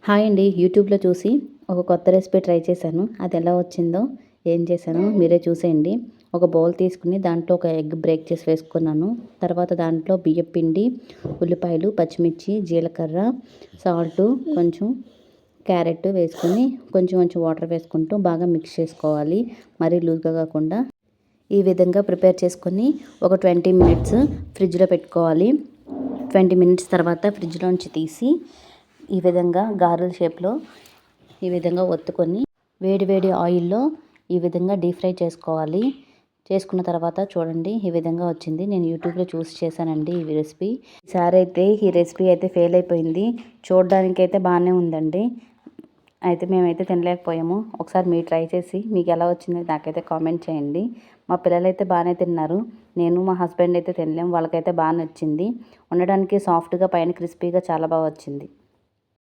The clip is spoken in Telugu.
హాయ్ అండి. యూట్యూబ్లో చూసి ఒక కొత్త రెసిపీ ట్రై చేశాను. అది ఎలా వచ్చిందో ఏం చేశానో మీరే చూసేయండి. ఒక బౌల్ తీసుకుని దాంట్లో ఒక ఎగ్ బ్రేక్ చేసి వేసుకున్నాను. తర్వాత దాంట్లో బియ్యం పిండి, ఉల్లిపాయలు, పచ్చిమిర్చి, జీలకర్ర, సాల్టు, కొంచెం క్యారెట్ వేసుకొని కొంచెం కొంచెం వాటర్ వేసుకుంటూ బాగా మిక్స్ చేసుకోవాలి. మరీ లూజ్గా కాకుండా ఈ విధంగా ప్రిపేర్ చేసుకొని ఒక 20 మినిట్స్ ఫ్రిడ్జ్లో పెట్టుకోవాలి. 20 మినిట్స్ తర్వాత ఫ్రిడ్జ్లోంచి తీసి ఈ విధంగా గారెల షేప్లో ఈ విధంగా ఒత్తుకొని వేడి వేడి ఆయిల్లో ఈ విధంగా డీప్ ఫ్రై చేసుకోవాలి. చేసుకున్న తర్వాత చూడండి ఈ విధంగా వచ్చింది. నేను యూట్యూబ్లో చూసి చేశానండి ఈ రెసిపీ. ఈసారి అయితే ఈ రెసిపీ అయితే ఫెయిల్ అయిపోయింది. చూడడానికైతే బాగానే ఉందండి, అయితే మేమైతే తినలేకపోయాము. ఒకసారి మీరు ట్రై చేసి మీకు ఎలా వచ్చిందో నాకైతే కామెంట్ చేయండి. మా పిల్లలైతే బాగానే తిన్నారు. నేను మా హస్బెండ్ అయితే తినలేము. వాళ్ళకైతే బాగా నచ్చింది. ఉండడానికి సాఫ్ట్గా పైన క్రిస్పీగా చాలా బాగా వచ్చింది.